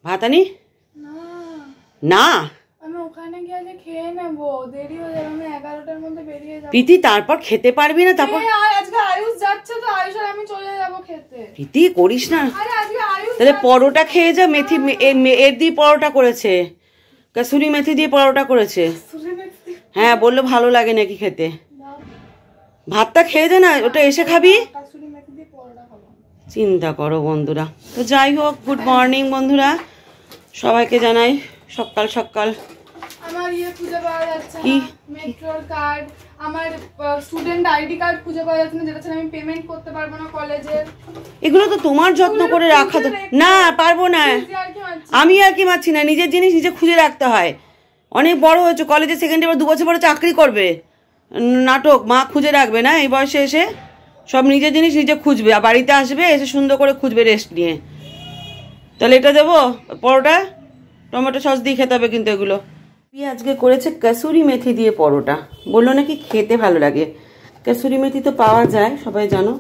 ভাত আনি না, আমি ওখানে গিয়ে যে খেয়ে নেব, দেরি হয়ে যাবে, আমি 11টার মধ্যে বেরিয়ে যাব। প্রীতি তারপর খেতে পারবি না? তারপর আজকে আয়ুষ যাচ্ছে তো, আয়ুষ আর আমি চলে যাব খেতে। প্রীতি করিস না। আরে আজকে আয়ুষ তাহলে পরোটা খেয়ে যা। মেথি এর দিয়ে পরোটা করেছে, কসুরি মেথি দিয়ে পরোটা করেছে। হ্যাঁ, বললো ভালো লাগে নাকি খেতে। ভাতটা খেয়ে যা না, ওটা এসে খাবি। চিন্তা করো বন্ধুরা। তো যাই হোক, গুড মর্নিং বন্ধুরা, সবাইকে জানাই সকাল সকাল। আমার খুঁজে পাওয়া যাচ্ছে না, মেট্রোর কার্ড, আমার স্টুডেন্ট আইডি কার্ড খুঁজে পাওয়া যাচ্ছে না, যেটা ছাড়া আমি পেমেন্ট করতে পারবো না কলেজের। এগুলো তো তোমার যত্ন করে রাখা তো না, পারবো না আমি। আর কি মারছি না, নিজের জিনিস নিজে খুঁজে রাখতে হয়। অনেক বড় হয়েছে, কলেজে সেকেন্ড ইয়ার 2 বছর পরে চাকরি করবে, নাটক মা খুঁজে রাখবে না? এই বয়সে এসে সব নিজের জিনিস নিজে খুঁজবে, আর বাড়িতে আসবে এসে সুন্দর করে খুঁজবে রেস্ট নিয়ে। তাহলে এটা দেবো পরোটা, টমেটো সস দিয়ে খেতে হবে কিন্তু এগুলো। আজকে করেছে কসুরি মেথি দিয়ে পরোটা, বললো নাকি খেতে ভালো লাগে। কসুরি মেথি তো পাওয়া যায় সবাই জানো,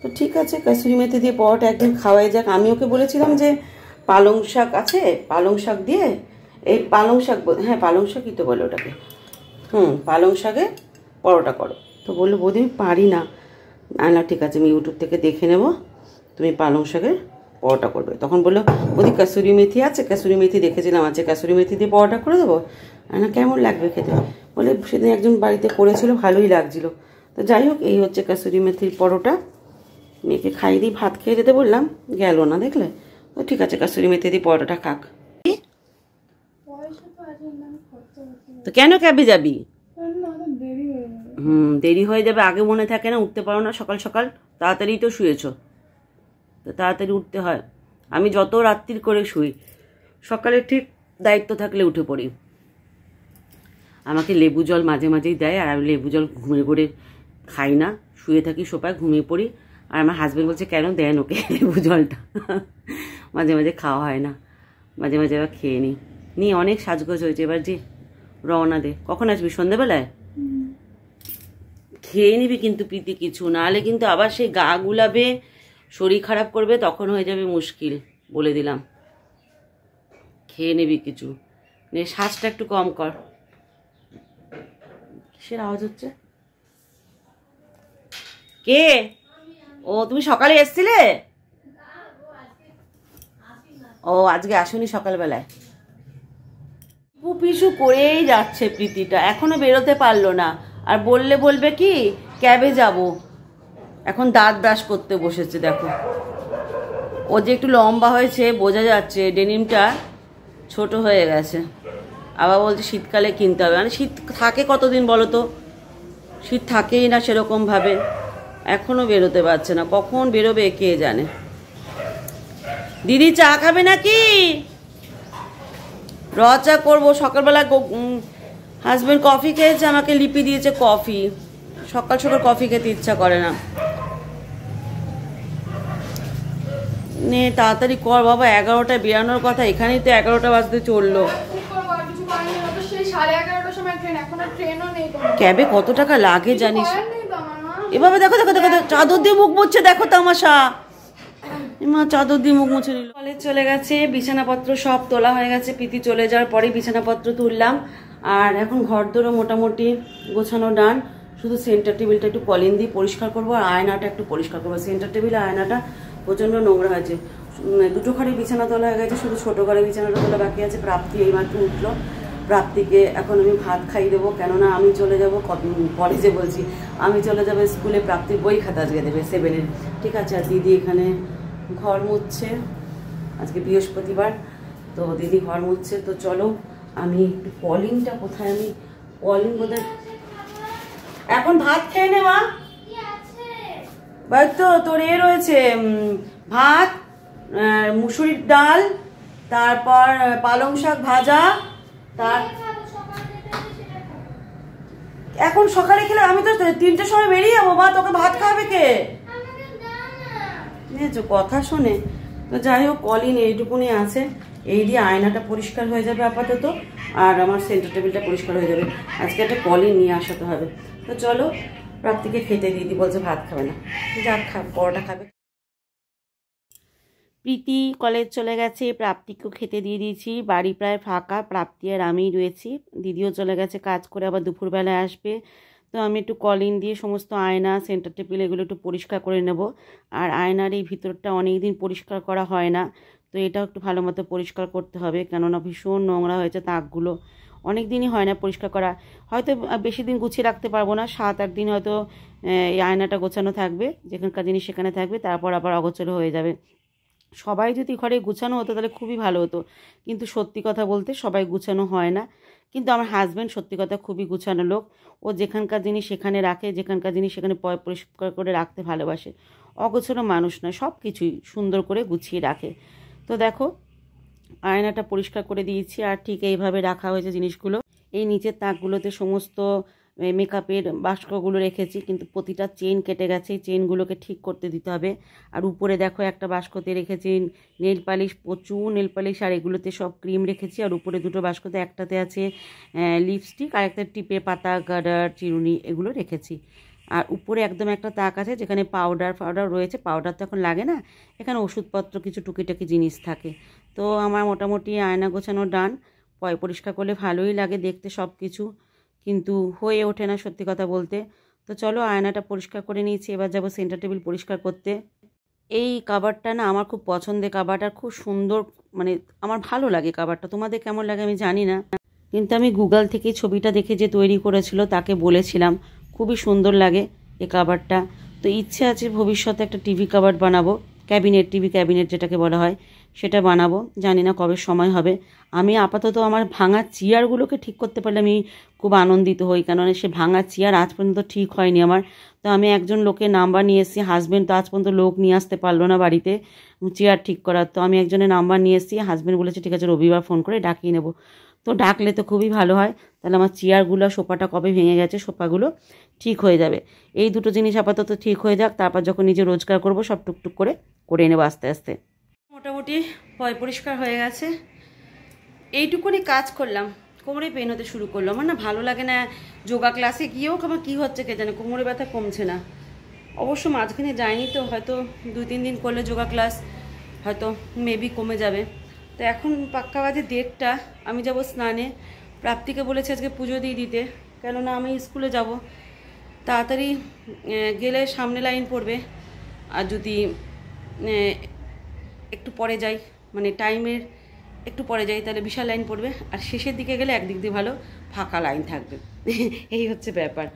তো ঠিক আছে কসুরি মেথি দিয়ে পরোটা একদিন খাওয়াই যাক। আমি ওকে বলেছিলাম যে পালং শাক আছে, পালং শাক দিয়ে, এই পালং শাক, হ্যাঁ পালং শাকই তো বলে ওটাকে, পালং শাকে পরোটা করো। তো বললো বৌদি আমি পারি না। না ঠিক আছে, আমি ইউটিউব থেকে দেখে নেব, তুমি পালং শাকের পরোটা করবে। তখন বললো বৌদি কসুরি মেথি আছে, কসুরি মেথি দেখেছিলাম আছে, কসুরি মেথি দিয়ে পরোটা করে দেবো। না কেমন লাগবে খেতে? বলে সেদিন একজন বাড়িতে করেছিল, ভালোই লাগছিল। তো যাই হোক, এই হচ্ছে কসুরি মেথির পরোটা। মেয়েকে খাইয়ে দিই, ভাত খেয়ে যেতে বললাম, গেল না দেখলে। তো ঠিক আছে কসুরি মেথি দিয়ে পরোটাটা খাক। তো কেন ক্যাবে যাবি? দেরি হয়ে যাবে, আগে মনে থাকে না, উঠতে পারো না সকাল সকাল, তাড়াতাড়ি তো শুয়েছ, তো তাড়াতাড়ি উঠতে হয়। আমি যত রাত্রির করে শুই, সকালে ঠিক দায়িত্ব থাকলে উঠে পড়ি। আমাকে লেবু জল মাঝে মাঝেই দেয়, আর আমি লেবু জল ঘুমিয়ে পড়ে খাই না, শুয়ে থাকি সোফায় ঘুমিয়ে পড়ি। আর আমার হাজব্যান্ড বলছে কেন দেন ওকে লেবু জলটা। মাঝে মাঝে খাওয়া হয় না, মাঝে মাঝে আবার খেয়ে নিই। অনেক সাজগোজ হয়েছে, এবার যে রওনা দে। কখন আসবি? সন্ধ্যেবেলায়? খেয়ে নিবি কিন্তু প্রীতি কিছু, নাহলে কিন্তু আবার সেই গা গুলাবে, শরীর খারাপ করবে, তখন হয়ে যাবে মুশকিল, বলে দিলাম। খেয়ে নিবি কিছু, নে শ্বাসটা একটু কম কর। কিসের আওয়াজ হচ্ছে? কে? ও তুমি সকালে এসছিলে? ও আজকে আসুনি সকালবেলায়? পিছু করেই যাচ্ছে প্রীতিটা, এখনো বেরোতে পারলো না। আর বলবে কি ক্যাবে যাব। এখন দাঁত ব্রাশ করতে বসেছে, দেখো ও যে একটু লম্বা হয়েছে বোঝা যাচ্ছে, ডেনিমটা ছোট হয়ে গেছে। আবার বলছে শীতকালে কিনতে হবে, মানে শীত থাকে কতদিন বলো তো? শীত থাকেই না সেরকমভাবে, এখনো বেরোতে পারছে না, কখন বেরোবে কে জানে। দিদি চা খাবে নাকি? চা করবো সকালবেলা। হাজব্যান্ড কফি খেয়েছে, আমাকে লিপি দিয়েছে কফি। সকাল সকাল কফি খেতে ইচ্ছা করে না। নে তাড়াতাড়ি কর বাবা, 11টায় বেরানোর কথা, এখানেই তো 11টা বাজতে চললো। ক্যাবে কত টাকা লাগে জানিস? এভাবে দেখো দেখো দেখো, চাদর দিয়ে মুখ মুছছে, দেখো তামাশা। মা চাদর দিয়ে মুখ মুছে নিল। কলেজ চলে গেছে, বিছানাপত্র সব তোলা হয়ে গেছে। প্রীতি চলে যাওয়ার পরে বিছানাপত্র তুললাম, আর এখন ঘর দোরও মোটামুটি গোছানো ডান। শুধু সেন্টার টেবিলটা একটু পলিন দিয়ে পরিষ্কার করবো, আর আয়নাটা একটু পরিষ্কার করবো। সেন্টার টেবিল আর আয়নাটা প্রচণ্ড নোংরা হয়েছে। 2 ঘরে বিছানা তোলা হয়ে গেছে, শুধু ছোটো ঘরে বিছানাটা তোলা বাকি আছে। প্রাপ্তি এইমাত্র উঠলো, প্রাপ্তিকে এখন আমি ভাত খাই দেবো, কেননা আমি চলে যাবো কলেজে, বলছি আমি চলে যাবো স্কুলে। প্রাপ্তির বই খাতা আজকে দেবে 7-এর, ঠিক আছে। আর দিদি এখানে ঘর মুছছে, আজকে বৃহস্পতিবার, তো দিদি ঘর মুছছে। তো চলো আমি একটু কলিংটা কোথায়, আমি কলিং বোধহয় এখন ভাত খেয়ে নে মা। তো তোর এ রয়েছে ভাত, মুসুরির ডাল, তারপর পালং শাক ভাজা। তার এখন সকালে খেলে আমি তো 3টের সময় বেরিয়ে যাবো মা, তোকে ভাত খাবে কে? কথা শোনে। তো যাই হোক, কলিন এইটুকুনি আছে, এই দিয়ে আয়নাটা পরিষ্কার হয়ে যাবে আপাতত, আর আমার সেন্টার টেবিলটা পরিষ্কার হয়ে যাবে। আজকে একটা কলিন নিয়ে আসাতে হবে। তো চলো প্রাপ্তিকে খেতে দিদি বলছে ভাত খাবে না, যাক পরোটা খাবে। প্রীতি কলেজ চলে গেছে, প্রাপ্তিকেও খেতে দিয়ে দিয়েছি, বাড়ি প্রায় ফাঁকা, প্রাপ্তি আর আমিই রয়েছি। দিদিও চলে গেছে কাজ করে, আবার দুপুরবেলায় আসবে। তো আমি একটু কলিং দিয়ে সমস্ত আয়না, সেন্টার টেবিল এগুলো একটু পরিষ্কার করে নেব। আর আয়নার এই ভিতরটা অনেক দিন পরিষ্কার করা হয় না, তো এটাও একটু ভালো মতো পরিষ্কার করতে হবে, কেননা ভীষণ নোংরা হয়েছে তাকগুলো। অনেক দিনই হয় না পরিষ্কার করা, হয়তো বেশি দিন গুছিয়ে রাখতে পারবো না, 7-8 দিন হয়তো এই আয়নাটা গোছানো থাকবে, যেখানকার জিনিস সেখানে থাকবে, তারপর আবার অগোছালো হয়ে যাবে। সবাই যদি ঘরে গুছানো হতো তাহলে খুবই ভালো হতো, কিন্তু সত্যি কথা বলতে সবাই গুছানো হয় না। কিন্তু আমার হাজব্যান্ড সত্যি কথা খুবই গুছানো লোক, ও যেখানকার জিনিস সেখানে রাখে, যেখানকার জিনিস সেখানে পরিষ্কার করে রাখতে ভালোবাসে। অগোছানো মানুষ নয়, সব কিছুই সুন্দর করে গুছিয়ে রাখে। তো দেখো আয়নাটা পরিষ্কার করে দিয়েছি, আর ঠিক এইভাবে রাখা হয়েছে জিনিসগুলো। এই নিচের তাকগুলোতে সমস্ত মেকআপের বাস্কগুলো রেখেছি, কিন্তু প্রতিটা চেন কেটে গেছে, চেনগুলোকে ঠিক করতে দিতে হবে। আর উপরে দেখো একটা বাস্কতে রেখেছি নেল পালিশ, প্রচুর নেল পালিশ, আর এগুলোতে সব ক্রিম রেখেছি। আর উপরে দুটো বাস্কতে, একটাতে আছে লিপস্টিক, আর একটা টিপে পাতা, গার্ডার, চিরুনি এগুলো রেখেছি। আর উপরে একদম একটা তাক আছে যেখানে পাউডার রয়েছে, পাউডার তো এখন লাগে না, এখানে ওষুধপত্র কিছু টুকিটাকি জিনিস থাকে। তো আমার মোটামুটি আয়না গোছানো ডান। পরিষ্কার করলে ভালোই লাগে দেখতে সব কিছু, কিন্তু হয়ে ওঠে না সত্যি কথা বলতে। তো চলো আয়নাটা পরিষ্কার করে নিয়েছি, এবার যাবো সেন্টার টেবিল পরিষ্কার করতে। এই কাভারটা না আমার খুব পছন্দের কাভার, আর খুব সুন্দর, মানে আমার ভালো লাগে কাভারটা। তোমাদের কেমন লাগে আমি জানি না, কিন্তু আমি গুগল থেকে ছবিটা দেখে যে তৈরি করেছিল তাকে বলেছিলাম খুবই সুন্দর লাগে এই কাভারটা। তো ইচ্ছে আছে ভবিষ্যতে একটা টিভি কাভার বানাবো, টিভি ক্যাবিনেট যেটাকে বলা হয় সেটা বানাবো, জানি না কবে সময় হবে। আমি আপাতত আমার ভাঙা চেয়ারগুলোকে ঠিক করতে পারলে আমি খুব আনন্দিত হই, কেননা সে ভাঙা চেয়ার আজ পর্যন্ত ঠিক হয়নি আমার। তো আমি একজন লোকের নাম্বার নিয়ে এসেছি, হাজব্যান্ড তো আজ পর্যন্ত লোক নিয়ে আসতে পারলো না বাড়িতে চেয়ার ঠিক করার, তো আমি একজনের নাম্বার নিয়ে এসেছি। হাজব্যান্ড বলেছে ঠিক আছে রবিবার ফোন করে ডাকিয়ে নেবো। তো ডাকলে তো খুবই ভালো হয়, তাহলে আমার চেয়ারগুলো, সোফাটা কবে ভেঙে গেছে সোফাগুলো ঠিক হয়ে যাবে। এই দুটো জিনিস আপাতত ঠিক হয়ে যাক, তারপর যখন নিজে রোজগার করব সব টুকটুক করে নেবো আস্তে আস্তে। মোটামুটি পরিষ্কার হয়ে গেছে, এইটুকুনি কাজ করলাম, কোমরে পেন হতে শুরু করলো। আমার না ভালো লাগে না, যোগা ক্লাসে গিয়েও আমার কী হচ্ছে কে জানে, কোমরে ব্যথা কমছে না। অবশ্য মাঝখানে যায়নি, তো হয়তো 2-3 দিন করলে যোগা ক্লাস হয়তো মেবি কমে যাবে। তো এখন পাক্কা বাজে 1:30, আমি যাব স্নানে। প্রাপ্তিকে বলেছে আজকে পুজো দিয়ে দিতে, কেননা আমি স্কুলে যাব, তাড়াতাড়ি গেলে সামনে লাইন পড়বে, আর যদি একটু পরে যাই, মানে টাইমের একটু পরে যাই, তাহলে বিশাল লাইন পড়বে, আর শেষের দিকে গেলে একদিক দিয়ে ভালো ফাঁকা লাইন থাকবে। এই হচ্ছে ব্যাপার।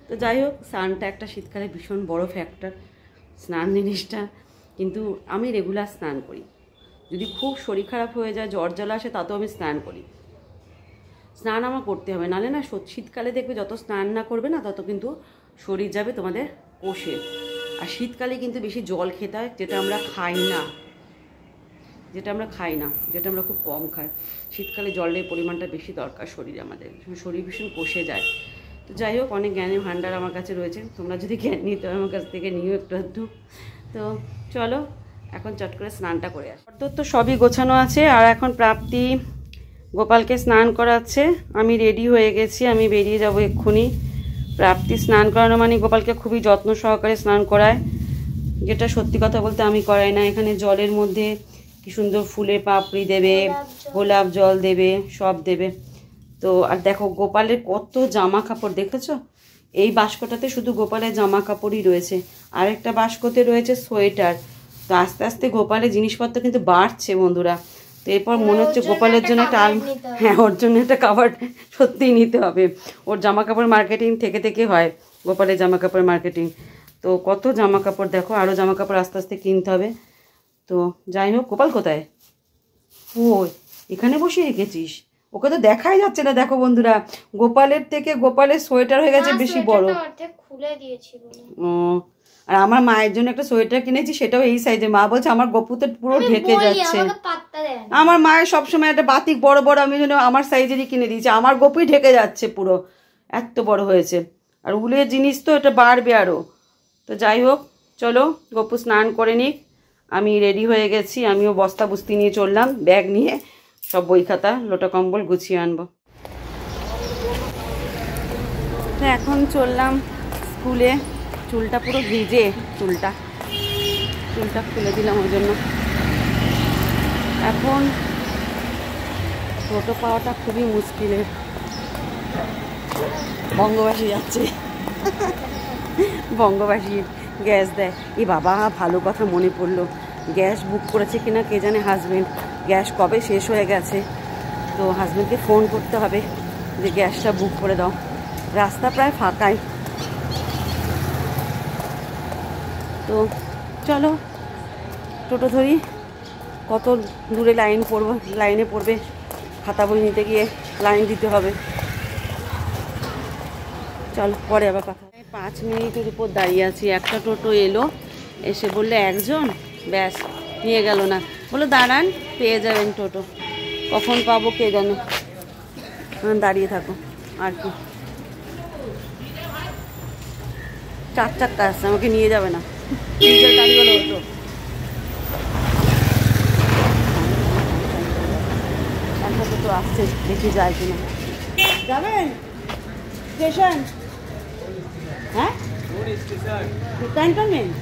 তো যাই হোক, স্নানটা একটা শীতকালে ভীষণ বড় ফ্যাক্টর, স্নান জিনিসটা। কিন্তু আমি রেগুলার স্নান করি, যদি খুব শরীর খারাপ হয়ে যায়, জ্বর জ্বালা আসে, তাতেও আমি স্নান করি। স্নান আমার করতে হবে, নাহলে না শীতকালে দেখবে যত স্নান না করবে না তত কিন্তু শরীর যাবে তোমাদের কষে। আর শীতকালে কিন্তু বেশি জল খেতে হয়, যেটা আমরা খাই না, যেটা আমরা খুব কম খাই। শীতকালে জলের পরিমাণটা বেশি দরকার শরীরে, আমাদের শরীর ভীষণ কষে যায়। তো যাই হোক, অনেক জ্ঞানের ভাণ্ডার আমার কাছে রয়েছে, তোমরা যদি জ্ঞান নিতে হয় আমার কাছ থেকে নিও একটু। তো চলো এখন চট করে স্নানটা করে আসি। তো সবই গোছানো আছে, আর এখন প্রাপ্তি গোপালকে স্নান করাচ্ছে, আমি রেডি হয়ে গেছি, আমি বেরিয়ে যাব এক্ষুনি। প্রাপ্তি স্নান করানো মানে গোপালকে খুবই যত্ন সহকারে স্নান করায়, যেটা সত্যি কথা বলতে আমি করাই না। এখানে জলের মধ্যে কি সুন্দর ফুলের পাপড়ি দেবে, গোলাপ জল দেবে, সব দেবে। তো আর দেখো গোপালের কত জামা কাপড় দেখেছো, এই বাস্কটাতে শুধু গোপালের জামা কাপড়ই রয়েছে, আর একটা বাস্কতে রয়েছে সোয়েটার। তো আস্তে আস্তে গোপালের জিনিসপত্র কিন্তু বাড়ছে বন্ধুরা। তো এরপর মনে হচ্ছে গোপালের জন্য একটা হ্যাঁ, ওর জন্য একটা কাভার সত্যিই নিতে হবে। ওর জামা কাপড় মার্কেটিং থেকে হয়, গোপালের জামা কাপড় মার্কেটিং। তো কত জামা কাপড় দেখো, আরও জামা কাপড় আস্তে আস্তে কিনতে হবে। তো যাই হোক, গোপাল কোথায়? ও এখানে বসিয়ে রেখেছিস, ওকে তো দেখাই যাচ্ছে না। দেখো বন্ধুরা, গোপালের সোয়েটার হয়ে গেছে বেশি বড়। ও, আর আমার মায়ের জন্য একটা সোয়েটার কিনেছি, সেটাও এই সাইজে। মা বলছে আমার গপুতে পুরো ঢেকে যাচ্ছে। আমার মায়ের সবসময় একটা বাতিক বড় বড়, আমি জন্য আমার সাইজেরই কিনে দিয়েছি, আমার গপুই ঢেকে যাচ্ছে পুরো, এত বড় হয়েছে। আর উলের জিনিস তো এটা বাড়বে আরও। তো যাই হোক, চলো গপু স্নান করে নিক, আমি রেডি হয়ে গেছি। আমিও বস্তা বুস্তি নিয়ে চললাম, ব্যাগ নিয়ে সব বই খাতা লোটা কম্বল গুছিয়ে আনবো। তো এখন চললাম স্কুলে, চুলটা পুরো ভিজে, চুলটা খুলে দিলাম ওই জন্য। এখন টোটো পাওয়াটা খুবই মুশকিলের। বঙ্গবাসী যাচ্ছে, বঙ্গবাসী গ্যাস দেয়। এ বাবা, ভালো কথা মনে পড়লো, গ্যাস বুক করেছে কিনা কে জানে হাজবেন্ড। গ্যাস কবে শেষ হয়ে গেছে, তো হাজবেন্ডকে ফোন করতে হবে যে গ্যাসটা বুক করে দাও। রাস্তা প্রায় ফাঁকাই, তো চলো টোটো ধরি। কত দূরে লাইনে পড়বে, খাতা বই নিতে গিয়ে লাইন দিতে হবে। চলো পরে আবার কথা। 5 মিনিটের উপর দাঁড়িয়ে আছি, একটা টোটো এলো, এসে বললে একজন, ব্যাস নিয়ে গেল না, বললো দাঁড়ান পেয়ে যাবেন টোটো। কখন পাবো কে জানে, দাঁড়িয়ে থাকো আর কি। 4 চাক্কা আসছে, আমাকে নিয়ে যাবে না, নিজের গাড়ি হলো হতো। একটা টোটো আসছে, দেখি যায় কিনা। যাবেন স্টেশন? হ্যাঁ ক্যান্টনমেন্ট।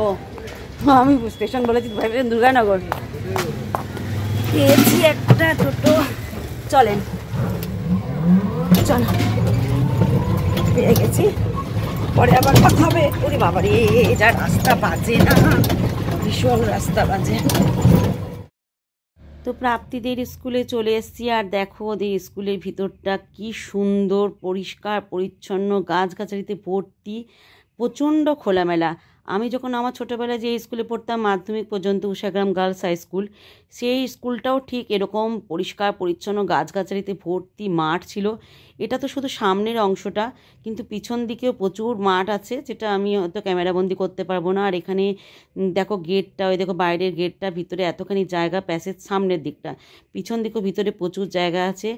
ও আমি স্টেশন বলেছি, ভাবলেন দুর্গানগর। পেয়েছি একটা টোটো, চলেন চলো, পেয়ে গেছি, পরে আবার কথা হবে। ওরে বাবা রে, যা রাস্তা বাজে না, ভীষণ রাস্তা বাজে। তো প্রাপ্তিদের স্কুলে চলে এসেছি, আর দেখো ওদের স্কুলের ভিতরটা কি সুন্দর, পরিষ্কার পরিচ্ছন্ন, গাছগাছালিতে ভর্তি, প্রচণ্ড খোলামেলা। আমি যখন আমার ছোটোবেলায় যে স্কুলে পড়তাম মাধ্যমিক পর্যন্ত, উষাগ্রাম গার্লস হাই স্কুল, সেই স্কুলটাও ঠিক এরকম পরিষ্কার পরিচ্ছন্ন, গাছগাছালিতে ভর্তি মাঠ ছিল। এটা তো শুধু সামনের অংশটা, কিন্তু পিছন দিকেও প্রচুর মাঠ আছে, যেটা আমি হয়তো ক্যামেরাবন্দি করতে পারবো না। আর এখানে দেখো গেটটা, ওই দেখো বাইরের গেটটা, ভিতরে এতখানি জায়গা, প্যাসেজ সামনের দিকটা, পিছন দিকেও ভিতরে প্রচুর জায়গা আছে।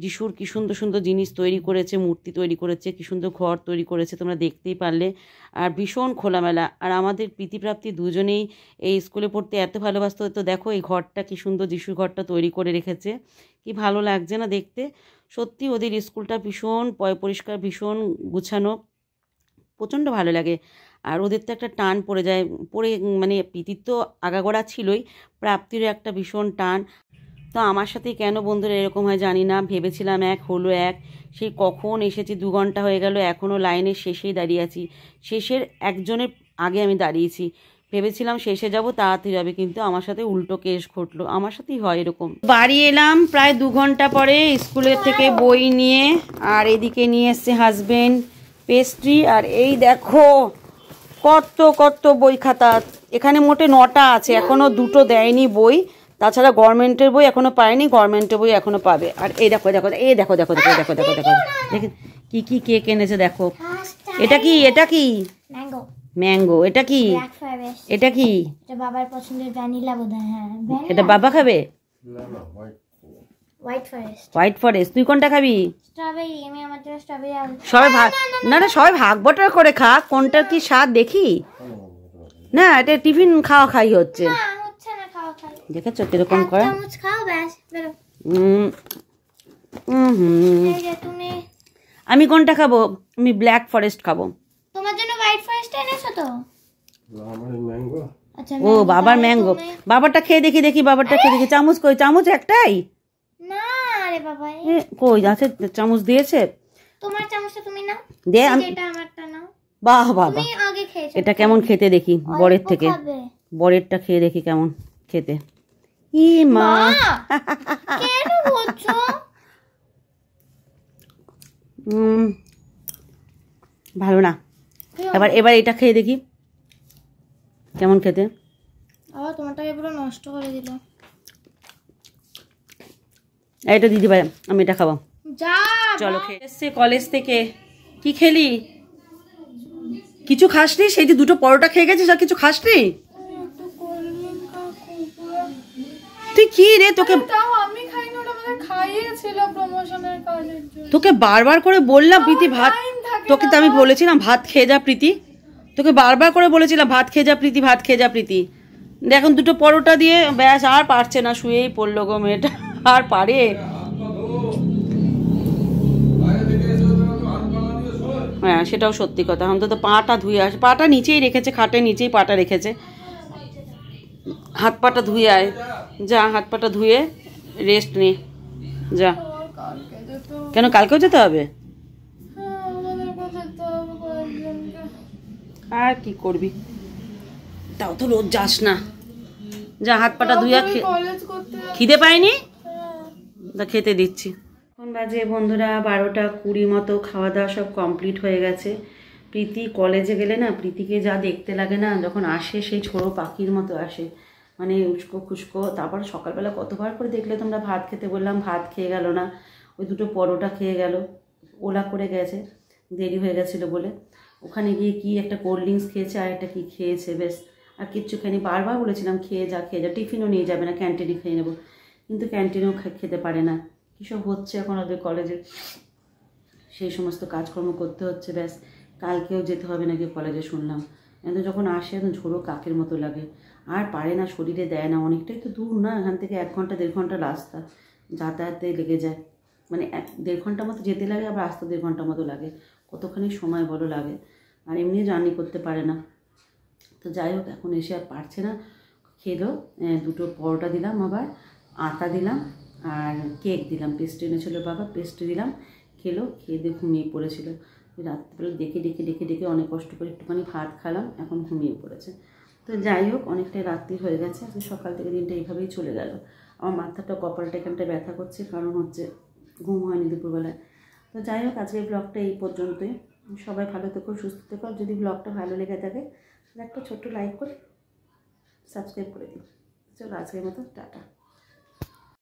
যিশুর কি সুন্দর সুন্দর জিনিস তৈরি করেছে, মূর্তি তৈরি করেছে, কি সুন্দর ঘর তৈরি করেছে, তোমরা দেখতেই পারলে। আর ভীষণ খোলামেলা। আর আমাদের প্রীতিপ্রাপ্তি দুজনেই এই স্কুলে পড়তে এত ভালোবাসতো। তো দেখো এই ঘরটা কি সুন্দর, যিশুর ঘরটা তৈরি করে রেখেছে, কি ভালো লাগছে না দেখতে। সত্যি ওদের স্কুলটা ভীষণ পরিষ্কার, ভীষণ গুছানো, প্রচণ্ড ভালো লাগে। আর ওদের তো একটা টান পড়ে যায়, মানে প্রীতির তো আগাগোড়া ছিলই, প্রাপ্তিরও একটা ভীষণ টান। তো আমার সাথে কেন বন্ধুরা এরকম হয় জানি না, ভেবেছিলাম এক, হলো এক। সেই কখন এসেছি, 2 ঘন্টা হয়ে গেল, এখনও লাইনের শেষেই দাঁড়িয়ে আছি। শেষের একজনের আগে আমি দাঁড়িয়েছি, ভেবেছিলাম শেষে যাব, তাড়াতাড়ি যাবে, কিন্তু আমার সাথে উল্টো কেস ঘটলো। আমার সাথেই হয় এরকম। বাড়ি এলাম প্রায় 2 ঘন্টা পরে স্কুলের থেকে বই নিয়ে, আর এদিকে নিয়ে এসছে হাজবেন্ড পেস্ট্রি। আর এই দেখো কত কত বই খাতা, এখানে মোটে 9টা আছে, এখনও 2টো দেয়নি বই। তাছাড়া গভর্নমেন্টের বই এখনো পায়নি, গভর্নমেন্টের বই এখনো পাবে। আর এই দেখো দেখো, এই দেখো দেখো দেখো দেখো দেখো দেখো দেখো কি কি কেক এনেছে দেখো। এটা কি, এটা কি ম্যাঙ্গো, ম্যাঙ্গো। এটা কি, এটা কি, এটা বাবার পছন্দের ভ্যানিলা বোধহয়। হ্যাঁ, এটা বাবা খাবে। White forest, white forest. তুই কোনটা খাবি? স্ট্রবেরি। আমি আমার জন্য স্ট্রবেরি। সবাই ভাগ, না না সবাই ভাগ বটর করে খা, কোনটার কি স্বাদ দেখি না। এটা টিফিন খাওয়া খাই হচ্ছে, হচ্ছে না খাওয়া খাই। দেখেছো কিরকম করে। চামচ খাও, ব্যাস বেরো। এই যে তুমি, আমি কোনটা খাবো? আমি ব্ল্যাক ফরেস্ট খাবো। তোমার জন্য হোয়াইট ফরেস্ট এনেছো তো? আচ্ছা, ও বাবার ম্যাঙ্গো। বাবারটা খেয়ে দেখি, দেখি বাবারটা খেয়ে দেখি। চামচ কই? চামচ একটাই না রে বাবা, কই আছে? চামচ দিয়েছে। তোমার চামচটা তুমি নাও, দে। এটা আমারটা নাও। বাহ বাবা, তুমি আগে খেয়েছো। এটা কেমন খেতে দেখি, বরের থেকে। বরেরটা খেয়ে দেখি কেমন খেতে। ই মা, কেন বলছো? ভালো না। এবার এটা খেয়ে দেখি কেমন খেতে। তোমারটাকে পুরো নষ্ট করে দিল। এটা দিদি ভাই, আমি এটা খাবো। যা চলো খেয়ে এসছে কলেজ থেকে। কি খেলি? কিছু খাসনি? সেই যে 2টো পরোটা খেয়ে গেছিস, আর কিছু খাসনি? তুই কি রে, তোকে আমি খাইনি, ওটা আমাদের খাইয়েছিল প্রমোশনের কাজের জন্য। তোকে বারবার করে বললাম প্রীতি ভাত, তোকে তো আমি বলেছিলাম ভাত খেয়ে যা প্রীতি, তোকে বারবার করে বলেছিলাম ভাত খেয়ে যা প্রীতি, ভাত খেয়ে যা প্রীতি। এখন 2টো পরোটা দিয়ে ব্যাস, আর পারছে না, শুয়েই পড়লো গো মেয়েটা, আর পারে। হ্যাঁ সেটাও সত্যি কথা, অন্তত পাটা ধুয়ে আসে। পাটা নিচেই রেখেছে, খাটের নিচেই পাটা রেখেছে। হাত পাটা ধুয়ে আয়, যা হাত পাটা ধুয়ে রেস্ট নে যা। আমার কালকে যেতে হবে। কেন কালকেও যেতে হবে? হ্যাঁ, আমাদের কথা যেতে হবে কয়েকজনকে। আর কি করবি, তাও তো রোজ যাস না। যা হাত পাটা ধুয়ে কলেজ করতে খিদে পাইনি, হ্যাঁ। তা খেতে দিচ্ছি। এখন বাজে বন্ধুরা 12:20 মতো, খাওয়া দাওয়া সব কমপ্লিট হয়ে গেছে। প্রীতি কলেজে গেলে না, প্রীতিকে যা দেখতে লাগে না, যখন আসে সেই ছোড়ো পাখির মতো আসে, মানে উস্কো খুস্কো। তারপর সকালবেলা কতবার করে দেখলে তোমরা, ভাত খেতে বললাম, ভাত খেয়ে গেল না, ওই দুটো পরোটা খেয়ে গেল, ওলা করে গেছে, দেরি হয়ে গেছিলো বলে। ওখানে গিয়ে কি একটা কোল্ড ড্রিঙ্কস খেয়েছে আর একটা কি খেয়েছে, বেশ আর কিচ্ছু খাইনি। বারবার বলেছিলাম খেয়ে যা খেয়ে যা, টিফিনও নিয়ে যাবে না, ক্যান্টিনে খেয়ে নেবো, কিন্তু ক্যান্টিনেও খেতে পারে না। কী সব হচ্ছে এখন ওদের কলেজে, সেই সমস্ত কাজকর্ম করতে হচ্ছে। ব্যাস কালকেও যেতে হবে নাকি কলেজে শুনলাম। কিন্তু যখন আসে একদম ঝোড়ো কাকের মতো লাগে, আর পারে না, শরীরে দেয় না। অনেকটাই তো দূর না, এখান থেকে 1 ঘন্টা 1.5 ঘন্টা রাস্তা, যাতায়াতে লেগে যায়, মানে 1-1.5 ঘন্টা মতো যেতে লাগে, আবার আসতে 1.5 ঘন্টা মতো লাগে। কতখানি সময় বলো লাগে, আর এমনি জার্নি করতে পারে না। তো যাই হোক, এখন এসে আর পারছে না, খেলো। 2টো পরোটা দিলাম, আবার আটা দিলাম, আর কেক দিলাম, পেস্ট্রি এনেছিল বাবা, পেস্ট্রি দিলাম, খেলো। খেয়ে দিয়ে ঘুমিয়ে পড়েছিল। রাত্রিবেলা ডেকে ডেকে ডেকে ডেকে অনেক কষ্ট করে একটুখানি ভাত খালাম, এখন ঘুমিয়ে পড়েছে। তো যাই হোক, অনেকটাই রাত্রি হয়ে গেছে। আজকে সকাল থেকে দিনটা এইভাবেই চলে গেল। আমার মাথাটা, কপালটা এখানটা ব্যথা করছে, কারণ হচ্ছে ঘুম হয়নি দুপুরবেলায়। তো যাই হোক, আজকের ব্লগটা এই পর্যন্তই। সবাই ভালো থেকো, সুস্থ থেকো। যদি ব্লগটা ভালো লেগে থাকে তাহলে একটা ছোট্ট লাইক করে সাবস্ক্রাইব করে দিন। চলো আজকের মতো টাটা।